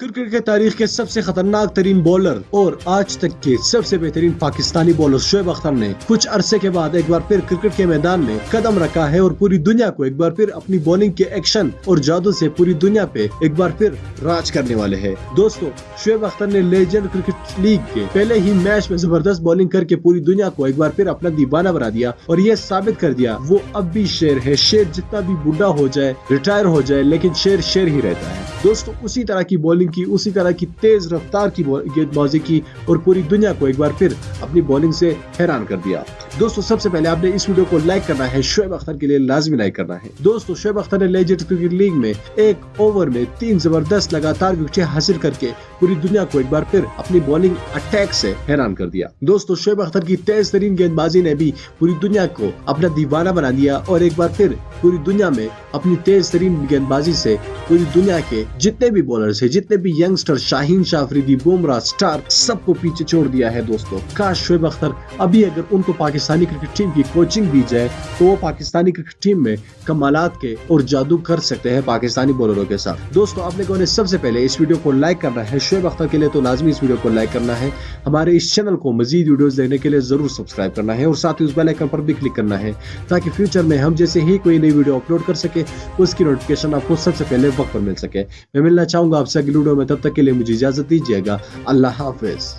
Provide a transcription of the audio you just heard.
Cricket के तारीख के सबसे खतरनाक तरीन बॉलर और आज तक के सबसे बेहतरीन पाकिस्तानी बॉलर शोएब अख्तर ने कुछ अरसे के बाद एक बार फिर क्रिकेट के मैदान में कदम रखा है और पूरी दुनिया को एक बार फिर अपनी बॉलिंग के एक्शन और जादू से पूरी दुनिया पे एक बार फिर राज करने वाले हैं। दोस्तों, शोएब अख्तर ने लेजेंड क्रिकेट लीग के पहले ही मैच में जबरदस्त बॉलिंग करके पूरी दुनिया को एक बार फिर अपना दीवाना बना दिया और ये साबित कर दिया वो अब भी शेर है। शेर जितना भी बूढ़ा हो जाए, रिटायर हो जाए, लेकिन शेर शेर ही रहता है। दोस्तों, उसी तरह की बॉलिंग की, उसी तरह की तेज रफ्तार की गेंदबाजी की और पूरी दुनिया को एक बार फिर अपनी बॉलिंग से हैरान कर दिया। दोस्तों, सबसे पहले आपने इस वीडियो को लाइक करना है, शोएब अख्तर के लिए लाजमी लाइक करना है। दोस्तों, शोएब अख्तर ने लेजेंड क्रिकेट लीग में एक ओवर में 3 जबरदस्त लगातार विकेटें हासिल करके पूरी दुनिया को एक बार फिर अपनी बॉलिंग अटैक से हैरान कर दिया। दोस्तों, शोएब अख्तर की तेज तरीन गेंदबाजी ने भी पूरी दुनिया को अपना दीवाना बना दिया और एक बार फिर पूरी दुनिया में अपनी तेज तरीन गेंदबाजी से पूरी दुनिया के जितने भी बॉलर्स है, जितने भी यंगस्टर, शाहीन शाह अफरीदी, बुमराह, स्टार्क, सबको पीछे छोड़ दिया है। दोस्तों, काश शोएब अख्तर अभी अगर उनको पाकिस्तानी क्रिकेट टीम की कोचिंग दी जाए तो वो पाकिस्तानी क्रिकेट टीम में कमालात के और जादू कर सकते हैं पाकिस्तानी बॉलरों के साथ। दोस्तों, आपने को सबसे पहले इस वीडियो को लाइक करना है। शोएब अख्तर के लिए तो लाजमी इस वीडियो को लाइक करना है। हमारे इस चैनल को मजीद वीडियोस देखने के लिए जरूर सब्सक्राइब करना है और साथ ही उस बेल आइकन पर भी क्लिक करना है ताकि फ्यूचर में हम जैसे ही कोई नई वीडियो अपलोड कर सके उसकी नोटिफिकेशन आपको सबसे पहले वक्त पर मिल सके। मैं मिलना चाहूंगा आपसे अगली वीडियो में, तब तक के लिए मुझे इजाजत दीजिएगा। अल्लाह हाफिज।